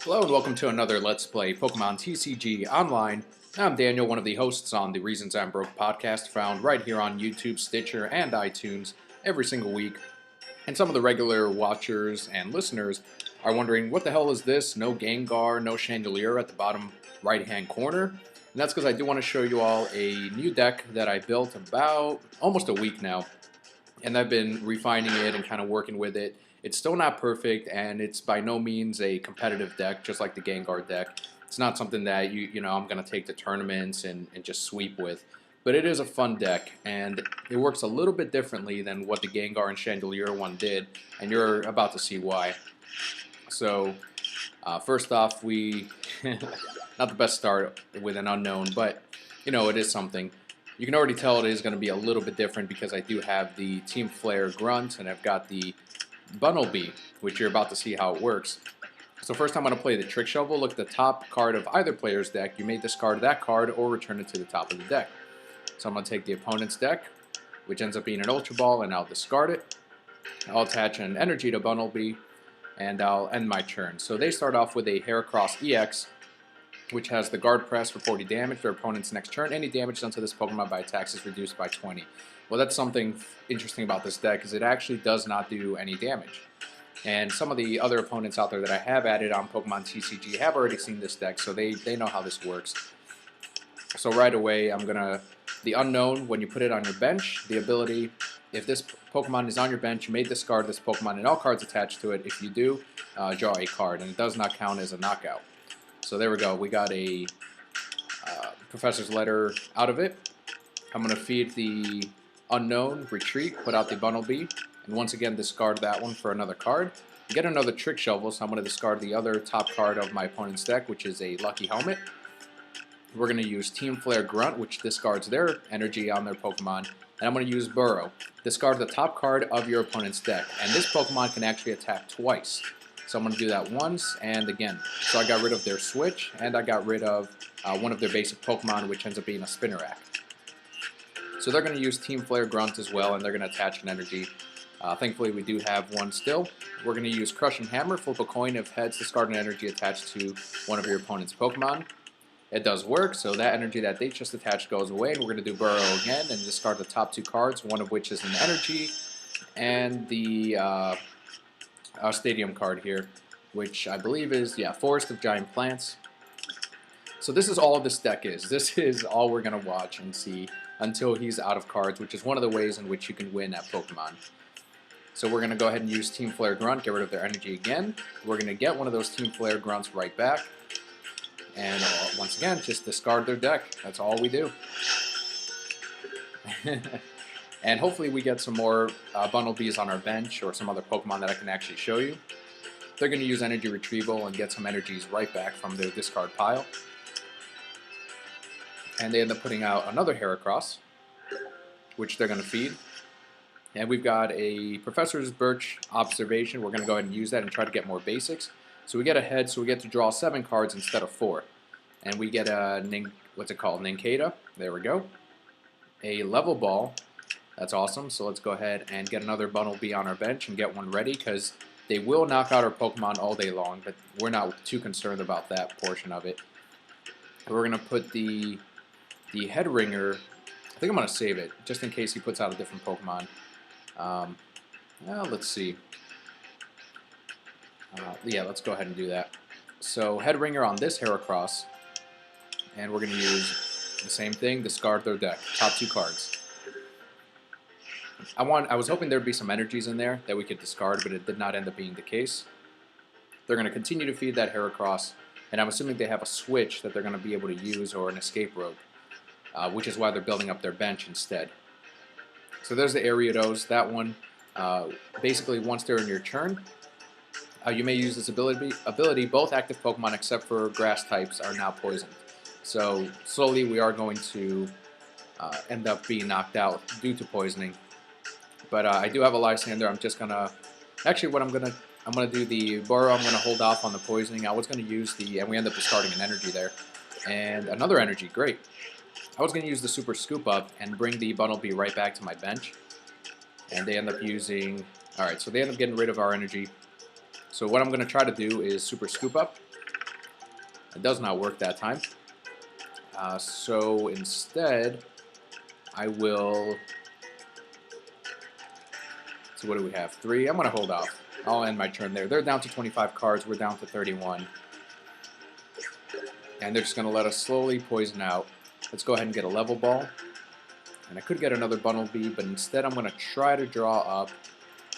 Hello and welcome to another Let's Play Pokemon TCG Online. I'm Daniel, one of the hosts on the Reasons I'm Broke podcast, found right here on YouTube, Stitcher, and iTunes every single week. And some of the regular watchers and listeners are wondering, what the hell is this? No Gengar, no Chandelier at the bottom right-hand corner. And that's because I do want to show you all a new deck that I built about almost a week now. And I've been refining it and kind of working with it. It's still not perfect, and it's by no means a competitive deck, just like the Gengar deck. It's not something that I'm going to take to tournaments and just sweep with. But it is a fun deck, and it works a little bit differently than what the Gengar and Chandelier one did, and you're about to see why. So, first off, we not the best start with an unknown, but it is something. You can already tell it is going to be a little bit different because I do have the Team Flare Grunt, and I've got the Bunnelby, which you're about to see how it works. So first I'm going to play the Trick Shovel. Look at the top card of either player's deck. You may discard that card or return it to the top of the deck. So I'm going to take the opponent's deck, which ends up being an Ultra Ball, and I'll discard it. I'll attach an energy to Bunnelby, and I'll end my turn. So they start off with a Heracross EX, which has the guard press for 40 damage. Their opponent's next turn, any damage done to this Pokemon by attacks is reduced by 20. Well, that's something interesting about this deck, is it actually does not do any damage. And some of the other opponents out there that I have added on Pokemon TCG have already seen this deck, so they know how this works. So right away, the Unknown, when you put it on your bench, the ability, if this Pokemon is on your bench, you may discard this Pokemon and all cards attached to it. If you do, draw a card, and it does not count as a knockout. So there we go. We got a Professor's Letter out of it. I'm going to feed the Unknown, retreat, put out the Bunnelby, and once again discard that one for another card. Get another Trick Shovel, so I'm going to discard the other top card of my opponent's deck, which is a Lucky Helmet. We're going to use Team Flare Grunt, which discards their energy on their Pokemon, and I'm going to use Burrow. Discard the top card of your opponent's deck, and this Pokemon can actually attack twice. So I'm going to do that once and again. So I got rid of their switch, and I got rid of one of their basic Pokemon, which ends up being a Spinnerack. So they're going to use Team Flare Grunt as well, and they're going to attach an energy. Thankfully, we do have one still. We're going to use Crushing Hammer, flip a coin. If heads, discard an energy attached to one of your opponent's Pokemon. It does work, so that energy that they just attached goes away, and we're going to do Burrow again and discard the top two cards, one of which is an energy, and the Stadium card here, which I believe is, Forest of Giant Plants. So this is all this deck is. This is all we're going to watch and see until he's out of cards, which is one of the ways in which you can win at Pokemon. So we're going to go ahead and use Team Flare Grunt, get rid of their energy again. We're going to get one of those Team Flare Grunts right back. And once again, just discard their deck. That's all we do. And hopefully we get some more Bunnelbys on our bench or some other Pokemon that I can actually show you. They're going to use Energy Retrieval and get some energies right back from their discard pile. And they end up putting out another Heracross, which they're going to feed. And we've got a Professor's Birch Observation. We're going to go ahead and use that and try to get more basics. So we get ahead, so we get to draw 7 cards instead of 4. And we get a, Nincada. There we go. A Level Ball. That's awesome. So let's go ahead and get another Bunnelby on our bench and get one ready, because they will knock out our Pokemon all day long, but we're not too concerned about that portion of it. We're going to put the Head Ringer. I think I'm going to save it, just in case he puts out a different Pokemon. Well, let's see. Yeah, let's go ahead and do that. So Head Ringer on this Heracross, and we're going to use the same thing, discard their deck, top 2 cards. I was hoping there'd be some energies in there that we could discard, but it did not end up being the case. They're going to continue to feed that Heracross, and I'm assuming they have a switch that they're going to be able to use, or an escape rope, which is why they're building up their bench instead. So there's the Ariados. That one, basically once they're in your turn, you may use this ability. Both active Pokemon except for grass types are now poisoned. So slowly we are going to end up being knocked out due to poisoning. But I do have a Lysander. I'm just gonna, actually what I'm gonna do the Burrow. I'm gonna hold off on the poisoning. I was gonna use and we end up discarding an energy there, and another energy. Great. I was gonna use the Super Scoop Up and bring the Bunnelby right back to my bench, and they end up using. All right, so they end up getting rid of our energy. So what I'm gonna try to do is Super Scoop Up, It does not work that time. So instead, I will... So what do we have? 3. I'm going to hold off. I'll end my turn there. They're down to 25 cards. We're down to 31. And they're just going to let us slowly poison out. Let's go ahead and get a level ball. And I could get another Bumblebee, but instead I'm going to try to draw up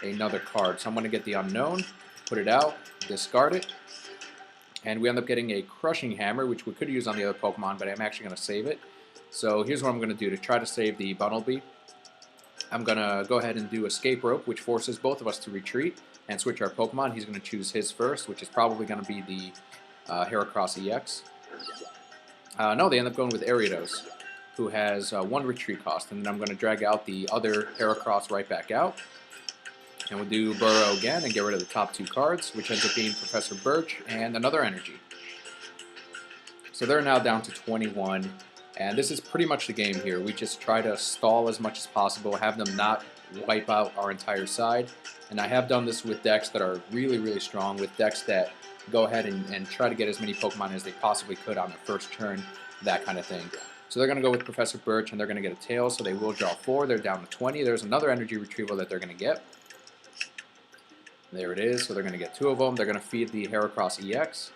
another card. So I'm going to get the Unknown, put it out, discard it. And we end up getting a Crushing Hammer, which we could use on the other Pokemon, but I'm actually going to save it. So here's what I'm going to do to try to save the Bumblebee. I'm going to go ahead and do Escape Rope, which forces both of us to retreat and switch our Pokemon. He's going to choose his first, which is probably going to be the Heracross EX. No, they end up going with Ariados, who has 1 retreat cost. And then I'm going to drag out the other Heracross right back out. And we'll do Burrow again and get rid of the top 2 cards, which ends up being Professor Birch and another Energy. So they're now down to 21. And this is pretty much the game here. We just try to stall as much as possible, have them not wipe out our entire side. And I have done this with decks that are really, really strong, with decks that go ahead and try to get as many Pokemon as they possibly could on their first turn, that kind of thing. So they're going to go with Professor Birch, and they're going to get a tail, so they will draw 4. They're down to 20. There's another energy retrieval that they're going to get. There it is, so they're going to get 2 of them. They're going to feed the Heracross EX.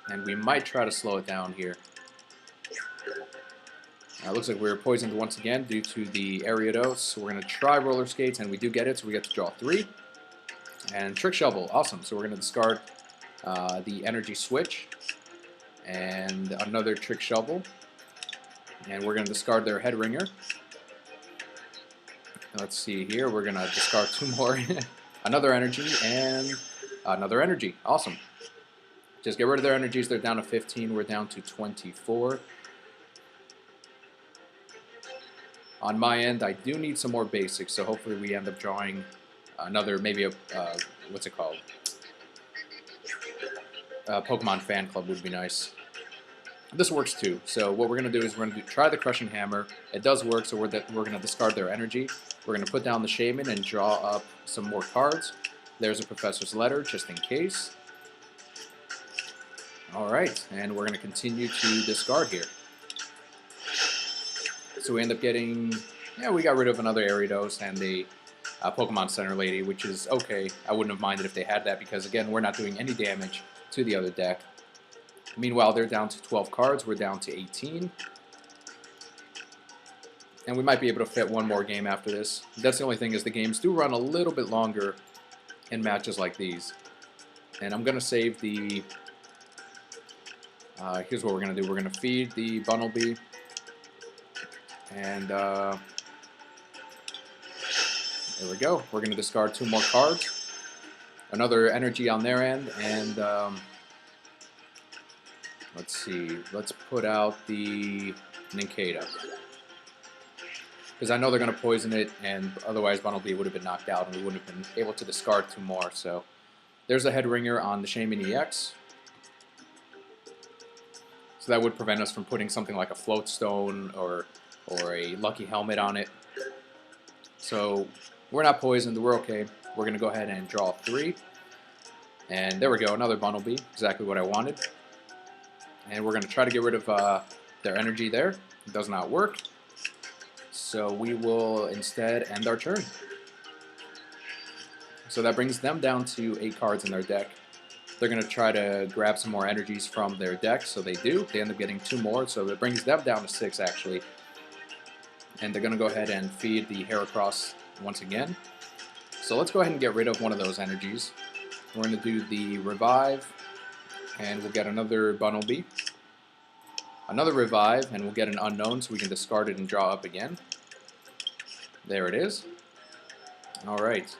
And we might try to slow it down here. It looks like we're poisoned once again due to the Ariados. So we're going to try Roller Skates, and we do get it, so we get to draw 3. And Trick Shovel, awesome. So we're going to discard the Energy Switch and another Trick Shovel. And we're going to discard their Head Ringer. Let's see here, we're going to discard 2 more. Another Energy and another Energy, awesome. Just get rid of their energies. They're down to 15. We're down to 24. On my end, I do need some more basics, so hopefully we end up drawing another, maybe a, what's it called? Pokemon Fan Club would be nice. This works too. So what we're going to do is we're going to try the Crushing Hammer. It does work, so we're going to discard their energy. We're going to put down the Shaman and draw up some more cards. There's a Professor's Letter, just in case. Alright, and we're going to continue to discard here. So we end up getting, yeah, we got rid of another Ariados and the Pokemon Center Lady, which is okay. I wouldn't have minded if they had that because, again, we're not doing any damage to the other deck. Meanwhile, they're down to 12 cards. We're down to 18. And we might be able to fit one more game after this. That's the only thing, is the games do run a little bit longer in matches like these. And I'm going to save the... here's what we're going to do. We're going to feed the Bumblebee. And there we go. We're going to discard 2 more cards. Another energy on their end. And let's see. Let's put out the Nincada. Because I know they're going to poison it, and otherwise Bumblebee would have been knocked out, and we wouldn't have been able to discard 2 more. So there's a Head Ringer on the Shaman EX. So that would prevent us from putting something like a Float Stone or a Lucky Helmet on it. So we're not poisoned. We're okay. We're going to go ahead and draw 3. And there we go. Another Bumblebee. Exactly what I wanted. And we're going to try to get rid of their energy there. It does not work. So we will instead end our turn. So that brings them down to 8 cards in their deck. They're going to try to grab some more energies from their deck, so they do. They end up getting 2 more, so it brings them down to 6 actually. And they're going to go ahead and feed the Heracross once again. So let's go ahead and get rid of one of those energies. We're going to do the Revive, and we'll get another Bumblebee. Another Revive, and we'll get an Unknown, so we can discard it and draw up again. There it is. Alright.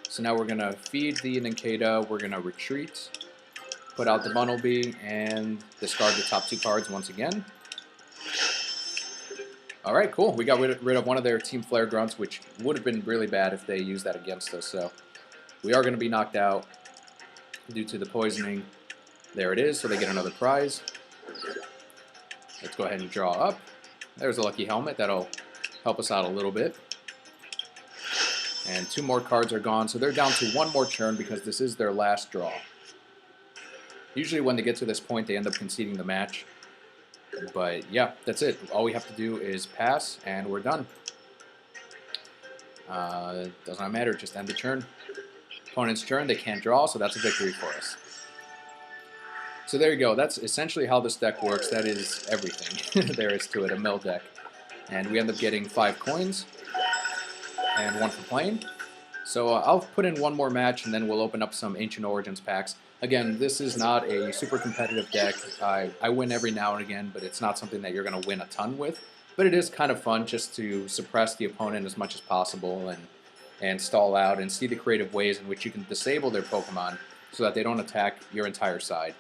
So now we're going to feed the Nincada, we're going to retreat, put out the Bumblebee, and discard the top 2 cards once again. Alright, cool. We got rid of one of their Team Flare Grunts, which would have been really bad if they used that against us. So we are going to be knocked out due to the poisoning. There it is, so they get another prize. Let's go ahead and draw up. There's a Lucky Helmet. That'll help us out a little bit. And 2 more cards are gone, so they're down to 1 more turn because this is their last draw. Usually when they get to this point, they end up conceding the match. But yeah, that's it. All we have to do is pass, and we're done. Does not matter, just end the turn. Opponent's turn, they can't draw, so that's a victory for us. So there you go. That's essentially how this deck works. That is everything there is to it, a mill deck. And we end up getting 5 coins and 1 for playing. So I'll put in one more match, and then we'll open up some Ancient Origins packs. Again, this is not a super competitive deck. I win every now and again, but it's not something that you're going to win a ton with. But it is kind of fun just to suppress the opponent as much as possible and stall out and see the creative ways in which you can disable their Pokemon so that they don't attack your entire side.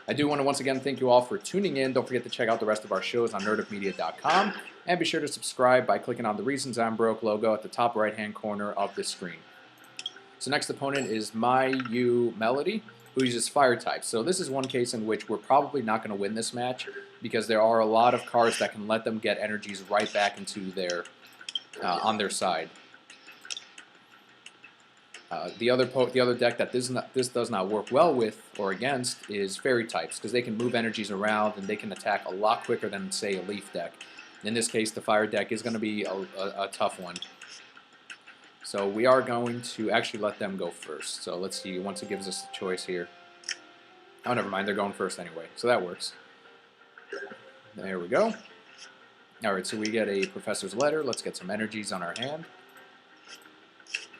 I do want to once again thank you all for tuning in. Don't forget to check out the rest of our shows on nerdofmedia.com, and be sure to subscribe by clicking on the Reasons I'm Broke logo at the top right-hand corner of this screen. So next opponent is Mayu Melody, who uses Fire types. So this is one case in which we're probably not going to win this match because there are a lot of cards that can let them get energies right back into their on their side. The other deck that this does not work well with or against is Fairy types, because they can move energies around and they can attack a lot quicker than, say, a Leaf deck. In this case, the Fire deck is going to be a tough one. So we are going to actually let them go first. So let's see, once it gives us a choice here. Oh, never mind, they're going first anyway, so that works. There we go. Alright, so we get a Professor's Letter. Let's get some energies on our hand.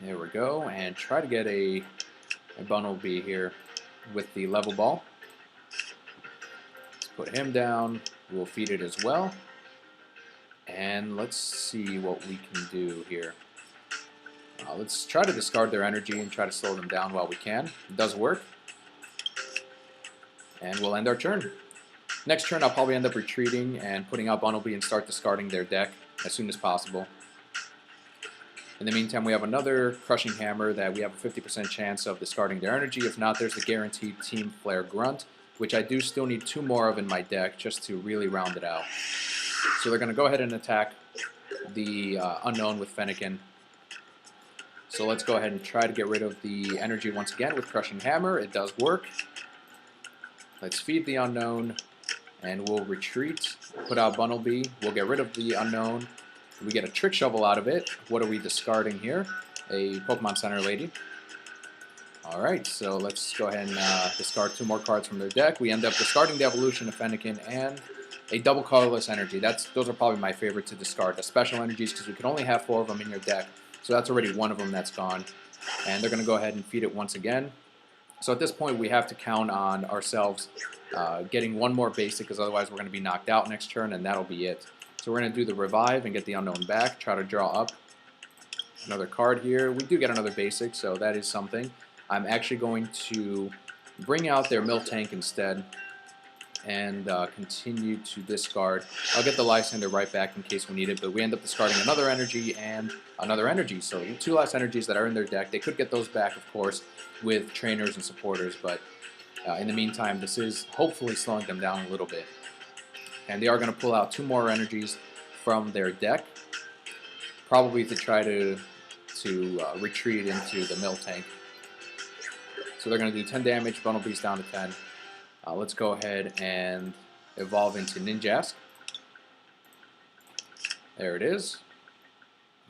There we go, and try to get a Bunnelby here with the level ball. Let's put him down. We'll feed it as well. And let's see what we can do here. Let's try to discard their energy and try to slow them down while we can. It does work. And we'll end our turn. Next turn, I'll probably end up retreating and putting out Bunnelby and start discarding their deck as soon as possible. In the meantime, we have another Crushing Hammer that we have a 50% chance of discarding their energy. If not, there's the guaranteed Team Flare Grunt, which I do still need 2 more of in my deck just to really round it out. So they're going to go ahead and attack the Unknown with Fennekin. So let's go ahead and try to get rid of the energy once again with Crushing Hammer. It does work. Let's feed the Unknown, and we'll retreat, put out Bunnelby. We'll get rid of the Unknown. We get a Trick Shovel out of it. What are we discarding here? A Pokemon Center Lady. Alright, so let's go ahead and discard 2 more cards from their deck. We end up discarding the Evolution of Fennekin and a double colorless energy. Those are probably my favorite to discard. The special energies, because we can only have 4 of them in your deck. So that's already 1 of them that's gone. And they're going to go ahead and feed it once again. So at this point, we have to count on ourselves getting 1 more basic, because otherwise we're going to be knocked out next turn, and that'll be it. So we're going to do the Revive and get the Unknown back, try to draw up another card here. We do get another basic, so that is something. I'm actually going to bring out their Miltank instead and continue to discard. I'll get the Lysander right back in case we need it, but we end up discarding another energy and another energy. So 2 less energies that are in their deck. They could get those back, of course, with trainers and supporters, but in the meantime, this is hopefully slowing them down a little bit. And they are going to pull out 2 more energies from their deck, probably to try to retreat into the Miltank. So they're going to do 10 damage, Bunnelby's down to 10. Let's go ahead and evolve into Ninjask. There it is.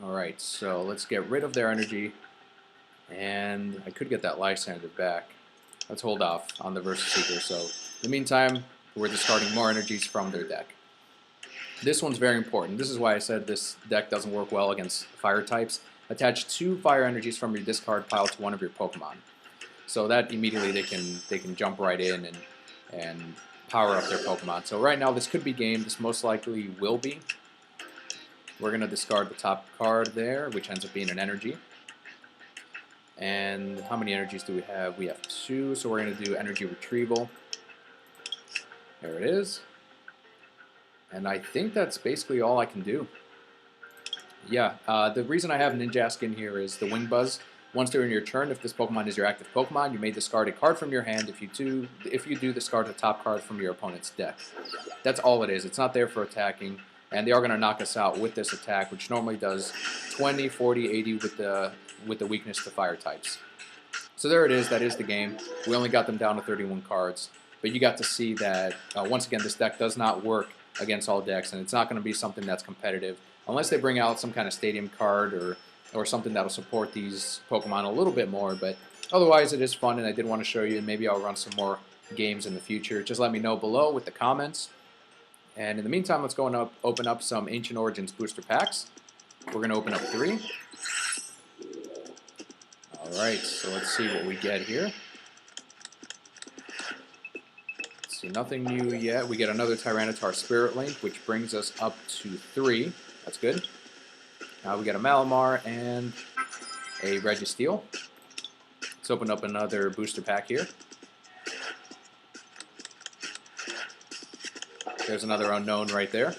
Alright, so let's get rid of their energy, and I could get that Lysander back. Let's hold off on the Versus Seeker. So in the meantime, we're discarding more energies from their deck. This one's very important. This is why I said this deck doesn't work well against Fire types. Attach 2 fire energies from your discard pile to one of your Pokemon. So that immediately they can jump right in and power up their Pokemon. So right now this could be game. This most likely will be. We're going to discard the top card there, which ends up being an energy. And how many energies do we have? We have 2, so we're going to do energy retrieval. There it is. And I think that's basically all I can do. Yeah, the reason I have Ninjask in here is the Wing Buzz. Once during your turn, if this Pokemon is your active Pokemon, you may discard a card from your hand. If you do, discard the top card from your opponent's deck. That's all it is. It's not there for attacking. And they are going to knock us out with this attack, which normally does 20, 40, 80 with the weakness to Fire types. So there it is. That is the game. We only got them down to 31 cards. but you got to see that, once again, this deck does not work against all decks, and it's not going to be something that's competitive unless they bring out some kind of stadium card or something that'll support these Pokemon a little bit more. But otherwise, it is fun, and I did want to show you, and maybe I'll run some more games in the future. Just let me know below with the comments. And in the meantime, let's go and open up some Ancient Origins booster packs. We're going to open up 3. Alright, so let's see what we get here. Let's see, nothing new yet. We get another Tyranitar Spirit Link, which brings us up to 3. That's good. Now we got a Malamar and a Registeel. Let's open up another booster pack here. There's another unknown right there.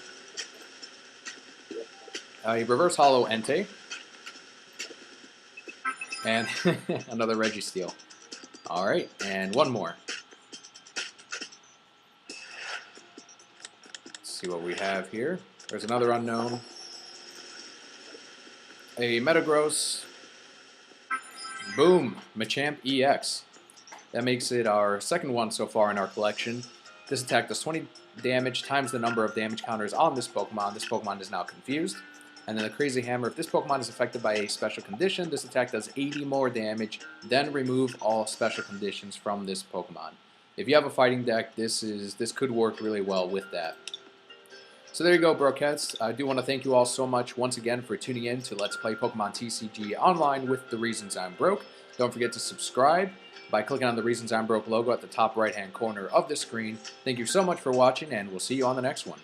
A Reverse Hollow Entei. And another Registeel. Alright, and one more. Let's see what we have here. There's another unknown. A Metagross. Boom! Machamp EX. That makes it our second one so far in our collection. This attack does 20 damage times the number of damage counters on this Pokemon. This Pokemon is now confused. And then the Crazy Hammer, if this Pokemon is affected by a special condition, this attack does 80 more damage, then remove all special conditions from this Pokemon. If you have a fighting deck, this could work really well with that. So there you go, Brokeheads. I do want to thank you all so much once again for tuning in to Let's Play Pokemon TCG Online with The Reasons I'm Broke. Don't forget to subscribe by clicking on the Reasons I'm Broke logo at the top right-hand corner of the screen. Thank you so much for watching, and we'll see you on the next one.